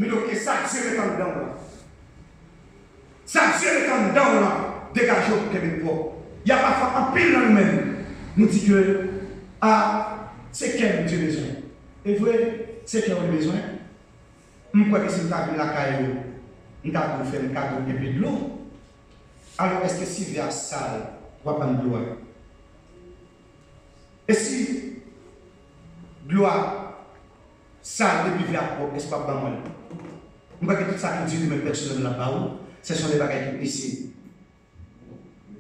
Mais donc, ça, c'est le temps dedans là. Ça, c'est le temps dedans là. Dégagez au Québec propre. Il y a parfois un pile dans nous-mêmes. Nous dit que, ah, c'est quel Dieu besoin. Et vrai, c'est quel on a besoin. Je crois que si nous avons la caille, nous avons fait un cadeau et puis de l'eau. Alors, est-ce que si via sale, on va prendre de l'eau? Et si gloire sale et puis via propre, est-ce qu'on va prendre? Je crois que tout ça qui dit nous-mêmes personnellement là-bas, ce sont des bagages qui ici.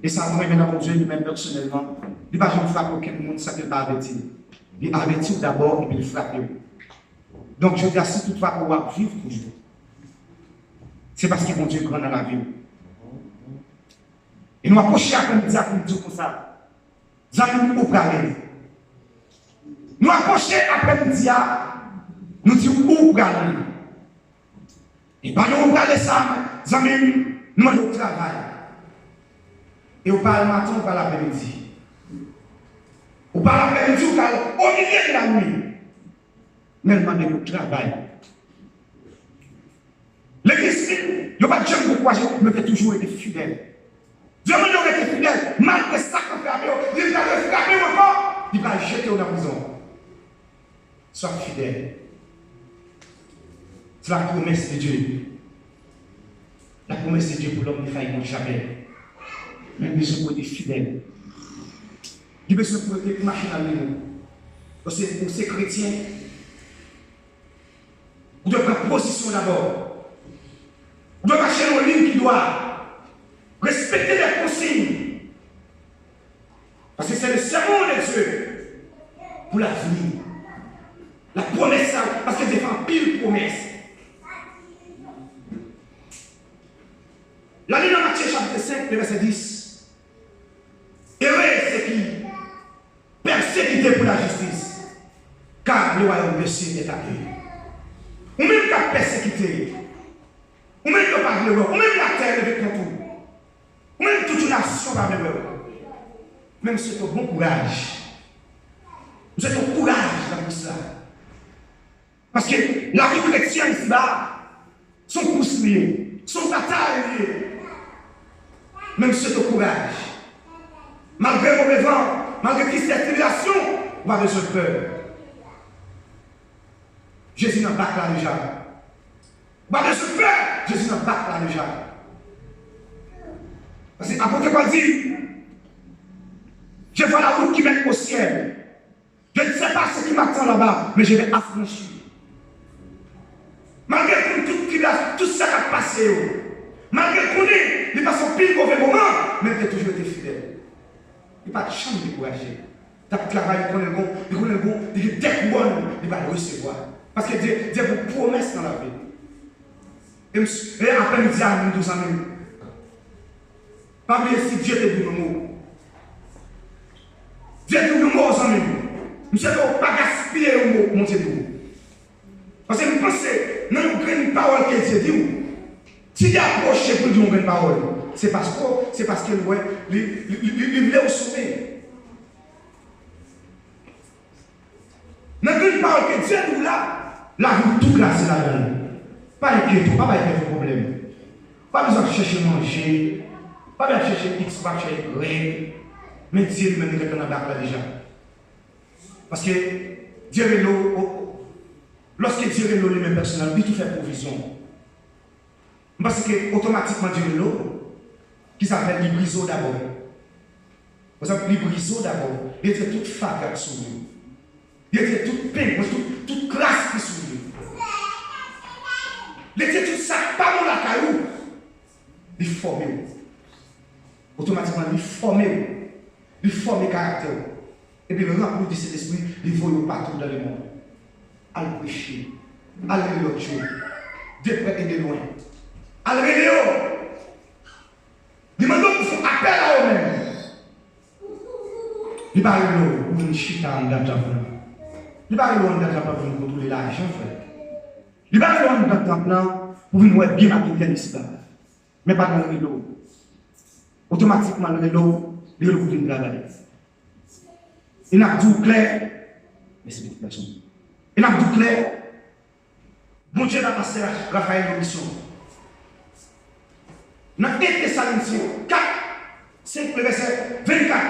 Et ça, moi, maintenant, mon Dieu, lui-même personnellement, il ne va pas frapper aucun monde, ça qu'il va avertir. Il avertit d'abord et puis il frappe. Donc, je dis à si toutefois on va vivre toujours, c'est parce que mon Dieu est grand dans la vie. Et nous approchons après-midi à nous dire comme ça. Nous allons nous parler. Nous approchons après-midi à nous dire où parler. Et pas nous parler ça, nous allons nous travail. Et on parle matin, on parle l'après-midi. On parle l'après-midi, on parle au milieu de la nuit. Mais on demande le travail. L'église, il n'y a pas de gens pourquoi je toujours été fidèle. Dieu m'a été fidèle, malgré ça qu'on fait, il va frapper encore, il va jeter dans la prison. Sois fidèle. C'est la promesse de Dieu. La promesse de Dieu pour l'homme ne faillit jamais. Mais il a besoin d'être fidèle. Il a besoin d'être machinalement. Pour ces chrétiens, vous devez prendre position d'abord. Vous devez marcher dans une ligne qui doit respecter les consignes. Parce que c'est le serment de Dieu pour l'avenir. La promesse, parce que Dieu fait un pile promesse. La ligne dans Matthieu chapitre 5, verset 10. Heureux ceux qui persécutent pour la justice, car le royaume de Dieu est accueilli. Ou même qui a persécuté, ou même qui a parlé, ou même la terre avec tout, ou même toute une nation va venir. Même si c'est un bon courage. Vous êtes au courage dans ça. Parce que la vie chrétienne ici-bas, son pouce lié, son bataille lié. Même si c'est au courage. Malgré mauvais vent, malgré qui cette tribulation, on va besoin de peur. Jésus n'a pas là déjà. On va besoin de peur, Jésus n'a pas là déjà. Parce que l'apôtre Paul dit, je vois la route qui mène au ciel. Je ne sais pas ce qui m'attend là-bas, mais je vais affranchir. Malgré tout ça qui a passé, malgré qu'on est, il passe un pile mauvais moment, mais il a toujours été fidèle. Il n'y a pas de chance de décourager. Tu as travaillé, il connaît le bon, il est dès bon, il va le recevoir. Parce que Dieu a une promesse dans la vie. Et après, il dit à nous, 12 ans, pas oublier si Dieu te dit le mot. Dieu dit le mot aux amis. Nous ne devons pas gaspiller le mot, mon Dieu. Parce que nous pensons, nous avons une parole que Dieu dit. Si Dieu approche pour dire une parole, c'est parce que il voulait vous sauver. Dans une parole que Dieu nous la route tout glacée là-dedans. Pas inquiétude, pas de problème. Pas besoin de chercher manger, pas besoin de chercher X, pas de chercher règle. Mais Dieu lui-même est dans la barre déjà. Parce que Dieu est l'eau, lorsque Dieu est l'eau lui-même personnel, il tout fait provision. Parce que automatiquement Dieu est l'eau, qui s'appelle l'ibriso d'abord. Vous savez, l'ibriso d'abord, il était toute fac sur lui. Il était toute peine, toute classe qui sur lui. Il était tout ça, pas dans la caillou. Il formait. Automatiquement, il formait. Il formait le caractère. Et puis le rempli de cet esprit, il voit partout dans le monde. À le prêcher, à le l'autre chose, de près et de loin. À le réveiller. Demandons pour faire appel à eux-mêmes. Il va arriver pour une chita en date. Il va arriver en date pour nous contrôler l'argent, frère. Il va arriver en date pour nous être bien matérialiste. Mais pas dans le rideau. Automatiquement, le rideau, il est le travail. Il n'a pas tout clair, mais c'est une personne. Il n'a pas tout clair. Bon Dieu a passé Raphaël de mission. Dans 1 Thessaloniciens 4, 5, le verset 24.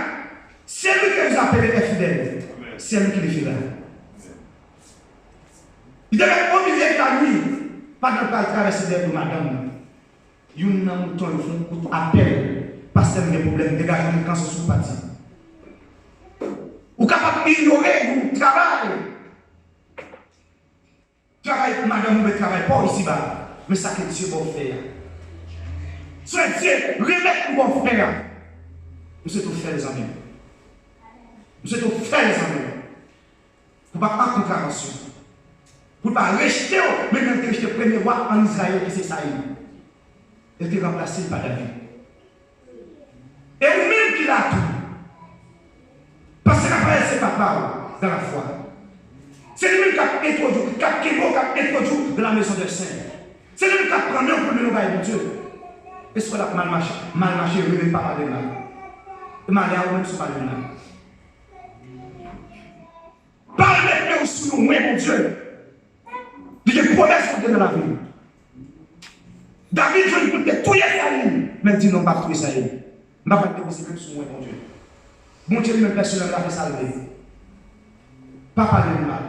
C'est lui qui vous appelle fidèle. C'est lui qui les fait là. Il devait être au milieu de la nuit, pendant qu'il traverser des de madame. Il y a un mouton qui appelle, parce qu'il y a des problèmes, dégagez le cancer sous parti. Ou capable d'ignorer, vous travaillez. Travail, madame, vous ne travaillez pas ici-bas. Mais ça que Dieu va faire. Soit Dieu, remettre pour faire. Nous sommes tous frères les amis. Nous sommes tous frères les amis. Pour ne pas avoir contravention. Pour ne pas rejeter, mais quand rejeter le premier roi en Israël, qui c'est Saïd. Il était remplacé par David. Et vous-même qui l'a tout. Parce que Raphaël, c'est papa dans la foi. C'est lui-même qui a introduit dans la maison de Saint. C'est lui-même qui a pris un premier nouvelle de Dieu. Et ce qu'on a mal marché, il ne veut pas parler de mal. Et mal à même, ce n'est pas de mal. Parlez-nous sur nous, mon Dieu. Il y a des promesses dans la vie. David, je ne peux tout y aller. Mais dit non, pas tout y aller. Je ne vais pas te déposer même sur moi, mon Dieu. Mon Dieu, même personnellement, l'a fait salver. Pas parler de mal.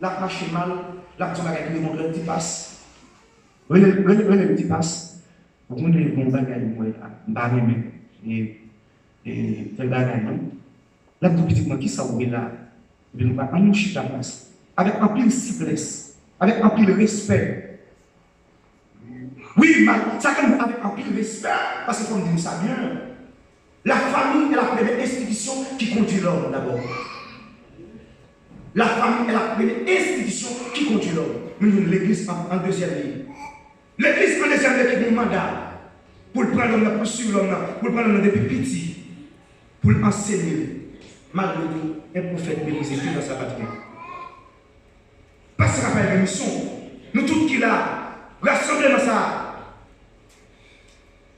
La marche mal, la personne avec le monde, le petit passe. Le petit passe. Vous avez un bon bagage, et fait bagage. Là, tout petit, qui ça ouvre là? Je ne vais pas nous chier la place. Avec un peu de souplesse, avec un peu de respect. Oui, ça comme avec un peu de respect, parce qu'il faut me dire ça bien. La famille est la première institution qui conduit l'homme d'abord. La famille est la première institution qui conduit l'homme. Nous, l'église en deuxième ligne. L'église en deuxième ligne qui nous mandat pour prendre l'homme, pour suivre l'homme, pour prendre l'homme depuis petit, pour enseigner. Malgré tout, un prophète méprisé dans sa patrie. Parce qu'on a fait une mission. Nous tous qui l'a, rassemblés dans ça,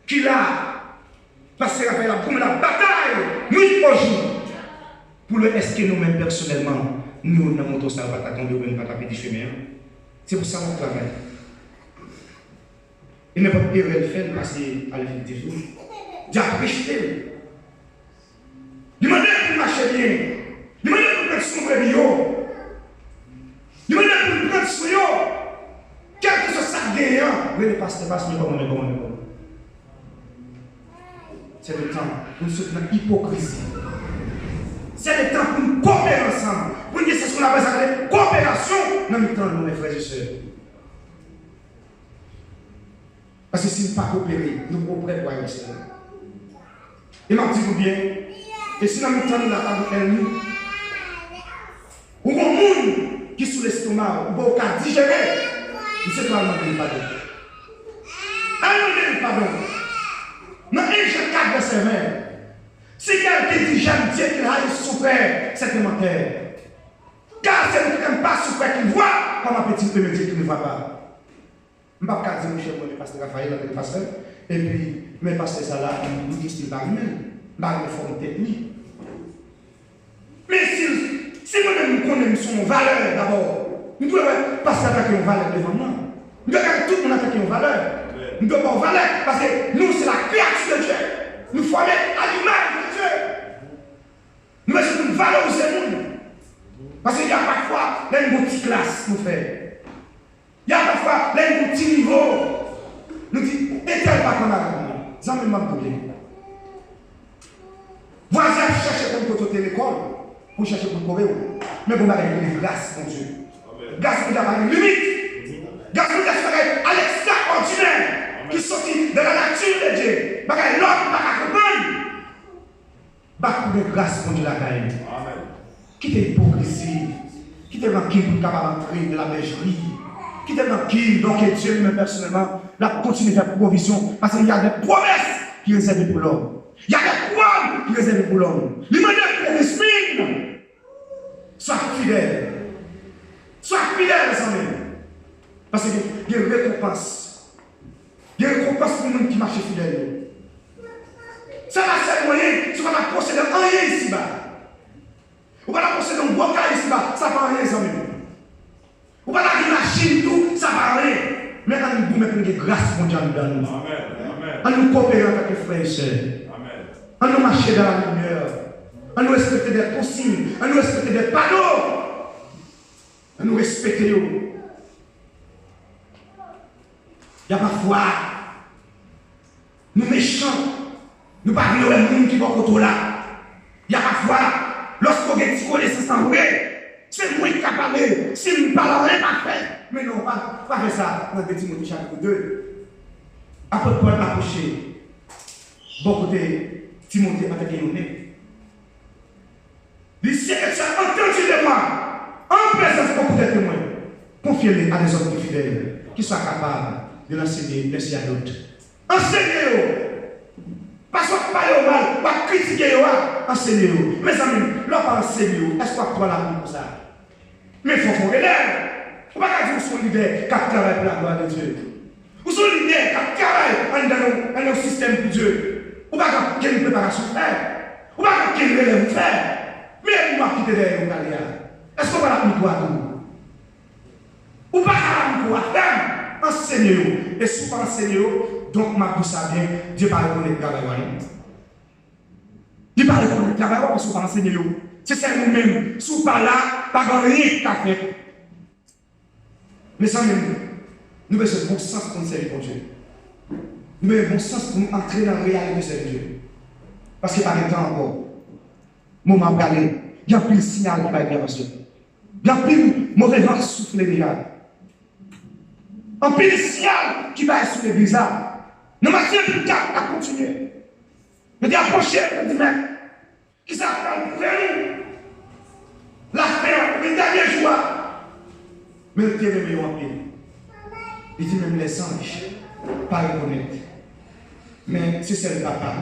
qui l'a, parce qu'on a fait la bataille, nuit au jour, pour le est-ce que nous-mêmes personnellement, nous n'avons pas ça, pas tomber ou même pas taper du chemin. C'est pour ça qu'on travaille. Il n'est pas pire de faire passer à l'effectif. J'ai apprécié. Demandez pour marcher bien. Demandez pour prendre son vrai bio. Demandez pour prendre son yo. Quel que soit ça gagnant. Oui, le pasteur passe, mais comment. C'est le temps pour nous sortir de l'hypocrisie. C'est le temps pour nous coopérer ensemble. Pour nous dire c'est ce qu'on appelle la coopération dans le temps de mes frères et sœurs. Parce que si nous ne pas coopérer, nous coopérons pour le Seigneur. Et m'a dit bien, et si nous ne sommes pas table nous, ou un monde qui est sous l'estomac, ou qui digérer, nous ne sommes pas demander pardon. Demander pardon. Dans 1 Jean 4, verset 20, si quelqu'un dit j'aime Dieu qu'il a souffert, c'est commentaire. Car c'est lui qui n'aime pas souffrir qu'il voit, comme un petit peu me dire qu'il ne voit pas. Je ne vais pas dire, mon cher, le pasteur Raphaël, le pasteur, et puis, mais pasteur ça là, nous disons qu'il va lui-même, il va forme technique. Mais si nous connaissons son valeur d'abord, nous devons pas s'attaquer aux valeurs devant nous. Nous devons tout le monde attaquer aux valeurs. Nous devons avoir valeur parce que nous, c'est la créature de Dieu. Nous formons à l'image de Dieu. Nous mettons une valeur au monde. Parce qu'il y a parfois une petite classe nous fait. Il y a parfois un petit niveau. Nous disons, et tel pas qu'on a raconté. Ça me m'a donné. Voisin chercher pour côté de l'école, pour chercher pour courir. Mais vous m'avez donné grâce, mon Dieu. Grâce pour avoir une limite. Grâce pour espérer à l'extraordinaire qui sortit de la nature de Dieu. Parce que l'homme ne va pas comprendre. Pour grâce, mon Dieu, la caille. Quittez l'hypocrisie. Quittez l'enquête pour capable d'entrer de la bergerie. Qui est dans qui, donc Dieu, mais personnellement, la continue de faire provision, parce qu'il y a des promesses qui sont réservées pour l'homme. Il y a des couronnes qui sont réservées pour l'homme. L'humanité est l'esprit. Sois fidèle. Sois fidèle, mes amis. Parce qu'il y a une récompense. Il y a une récompense pour les gens qui marchent fidèles. Ça va ser moyen, si on va procéder en rien ici-bas. On va procéder en bocal ici-bas, ça ne va rien, mes amis. Ou pas la machine tout, ça ça va rien. Mais on nous mettre une grâce mondiale dans nous. On nous coopérer en tant que frères et sœurs. On nous marcher dans la lumière. On nous respecter des consignes. On nous respecter des panneaux. On nous respecter. Il y a parfois, nous méchants, nous parlons de monde qui va au là. Il y a parfois, lorsqu'on a des connaissances en vrai, c'est moi qui parle. Si nous parlons, rien pas fait. Mais non, pas faire ça. Dans 2 Timothée chapitre 2. Après Paul a approché. Bon côté, Timothée a été honnête. Il dit, si tu as entendu de moi, en présence beaucoup de témoins, confiez-les à des hommes fidèles qui soient capables de l'enseigner ainsi à d'autres. Enseignez-le. Pas soit parler au mal, pas critiquer, enseignez-le. Mes amis, l'on enseigne, est-ce qu'on doit la pour ça? Mais il faut faire l'élève. On ne peut pas dire que vous êtes leader qui travaille pour la gloire de Dieu. Vous êtes leader qui travaille dans un système pour Dieu. Vous ne pouvez pas quelle préparation faire. Vous ne pouvez pas quelle relève faire. Mais vous ne pouvez pas quitter derrière vos carrières. Est-ce qu'on va la micro à tout? Ou pas la micro à faire? Enseignez-vous. Et si vous enseignez-vous, donc ma bouche ça bien, Dieu va reconnaître le travail. Dieu va reconnaître le travail parce que vous enseignez-vous. C'est ça nous-mêmes. Si vous ne parlez pas, pas rien qu'à faire. Mais ça même, nous avons ce bon sens pour nous servir pour Dieu. Nous avons un bon sens pour nous entrer dans la réalité de ce Dieu. Parce qu'il n'y a pas de temps encore. Moment parlé, il y a plus de signal qui va être avancé. Il y a plus de mauvais vent qui souffle déjà. Un peu de signal qui va être sur l'église là. Nous avons un cap à continuer. Je dis approchez, je dis mais, qui s'attend pour nous? La fin, les derniers jours. Mais le Dieu est meilleur en pied. Il dit même les anges, pas reconnaître. Mais c'est celle papa.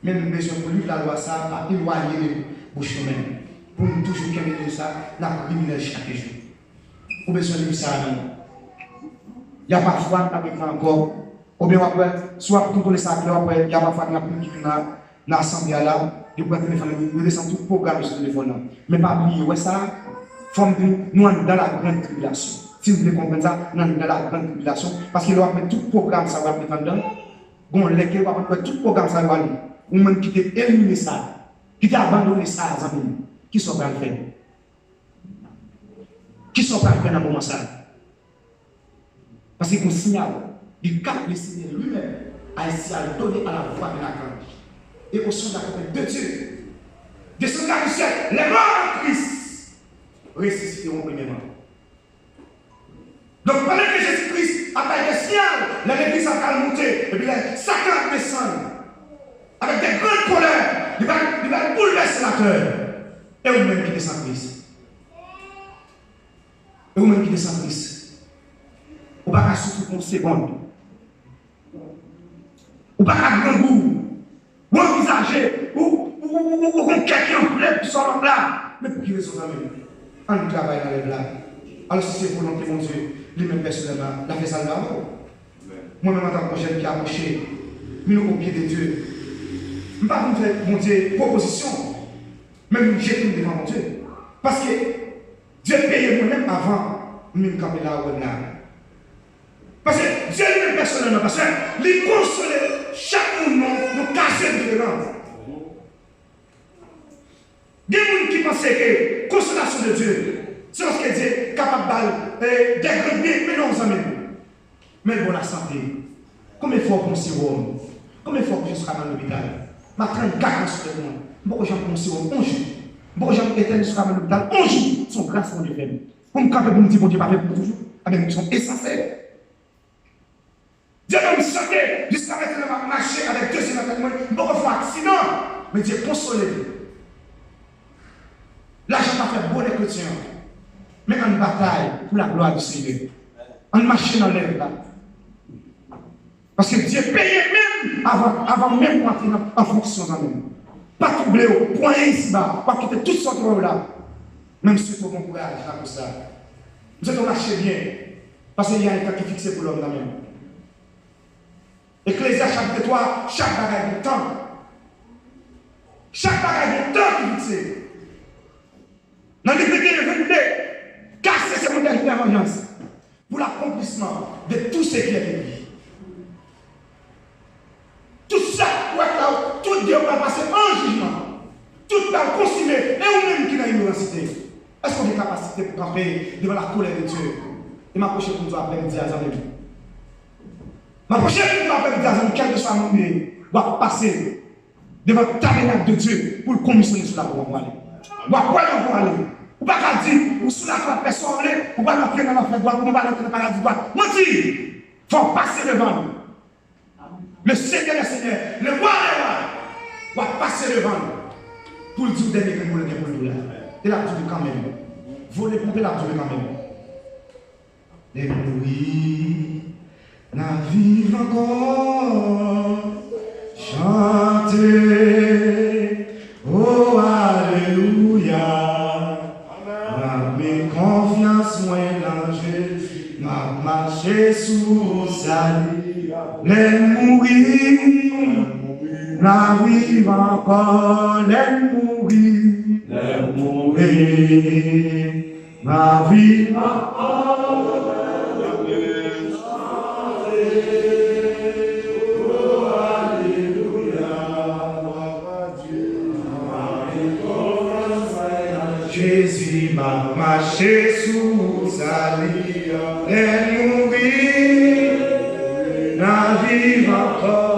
Mais nous avons besoin pour lui, la loi, ça, à éloigner les bouches humaines. Pour nous toujours qu'aimer ça, la criminelle chaque jour. Nous avons besoin de ça, non. Il y a parfois, avec moi encore, ou bien après, soit pour connaître ça, après, il y a parfois qui vient dans l'assemblée là, et pour téléphone, nous descendons tout programme sur le téléphone. Mais pas oublier, ouais, ça. Nous sommes dans la grande tribulation. Si vous voulez comprendre ça, nous sommes dans la grande tribulation. Parce qu'il va mettre tout le programme, ça va mettre dedans. Bon, l'équipe va mettre tout le programme, ça va aller. Ou même qui t'a éliminé ça, qui t'a abandonné ça, les amis, qui sont pas le faire. Qui sont pas le faire dans le moment ça. Parce qu'il y a un signal, il capte le signal lui-même, à essayer de donner à la voix de la grande. Et au son de la compagnie de Dieu, descendant du ciel, les morts en Christ ressusciteront premièrement. Donc pendant que Jésus-Christ a taillé le ciel, l'église a monté, et puis les sacres descendent. Avec des grandes colères, il va bouleverser la terre. Et vous-même qui descendez Christ. Et vous-même qui descendez Christ. Vous ne pouvez pas souffrir pour une seconde. Vous ne pouvez pas grand goût. Vous envisagez, vous quelqu'un en plaît qui sort là. Mais pour qui raison ça même? On travaille dans les blagues. Alors si c'est volonté, mon Dieu, lui-même personnellement, l'a fait ça là. Moi-même en tant que jeune qui a approché, nous au pied de Dieu. Je ne vais pas vous faire, mon Dieu, proposition. Même nous jeter devant mon Dieu. Parce que Dieu payait moi-même avant de me camper là où on a. Parce que Dieu lui-même personnellement, parce qu'il console chaque moment, nous casser de violence. Il y a des gens qui pensent que la consolation de Dieu, c'est lorsque Dieu est capable de dégrader, mais non, amis. Mais pour la santé, combien de fois qu'on s'y voit? Combien de fois que je serai dans l'hôpital? Je vais prendre 4 ans sur le monde. Beaucoup de gens qu'on s'y voit 11 jours. Beaucoup de gens qui étaient dans l'hôpital 11 jours sont grâce à Dieu. Pour me camper pour me dire, bon Dieu, pas fait pour toujours. Ils sont essentiels. Dieu va me sauver jusqu'à maintenant, je vais marcher avec Dieu sur la tête. Beaucoup de fois accident, mais Dieu consolé. Là, je n'ai pas fait beau les chrétiens, mais en bataille pour la gloire du Seigneur. En marchant dans l'air là. Parce que Dieu payait même avant même d'entrer en fonction en nous. Pas troubler au point ici-bas, pas quitter toutes sortes de là. Même si c'est pour bon courage, là, pour ça. Nous allons marcher bien, parce qu'il y a un temps qui est fixé pour l'homme même. Ecclésiaste chapitre 3, chaque bagaille du temps. Chaque bagaille du temps qui est fixé. Dans l'Église, il veut casser ces modèles de vengeance. Pour la l'accomplissement de tout ce qui est écrit. Tout ça, tout Dieu va passer en jugement. Tout va consumer. Et vous-même qui n'a ignorance. Est-ce qu'on a des capacités pour camper devant la colère de Dieu? Et ma prochaine pour toi après-midi à Zambie. Ma prochaine pour toi après-midi à Zambie, quel que soit mon milieu, doit passer devant le tabernacle de Dieu pour le commissionner sur la croix pour aller. Doit quoi pour aller? Ou pas qu'à dire, ou sous la croix personne, ou pas entrer dans l'enfer droit, ou pas entrer dans le paradis droit. Moi dis, il faut passer devant nous. Le Seigneur, le roi doit passer devant nous pour dire dernier que nous voulons pour nous là. Et la Bible quand même. Voler pomper la Bible quand même. Et oui, la vie encore chanter. Oh Alléluia. Ma mes confiance moins dans Jésus. Ma marché sous salut. Les mourir. La vie encore. Les mourir. Ma vie Jésus m'a marché sous sa ligne, et mourir, la vie encore.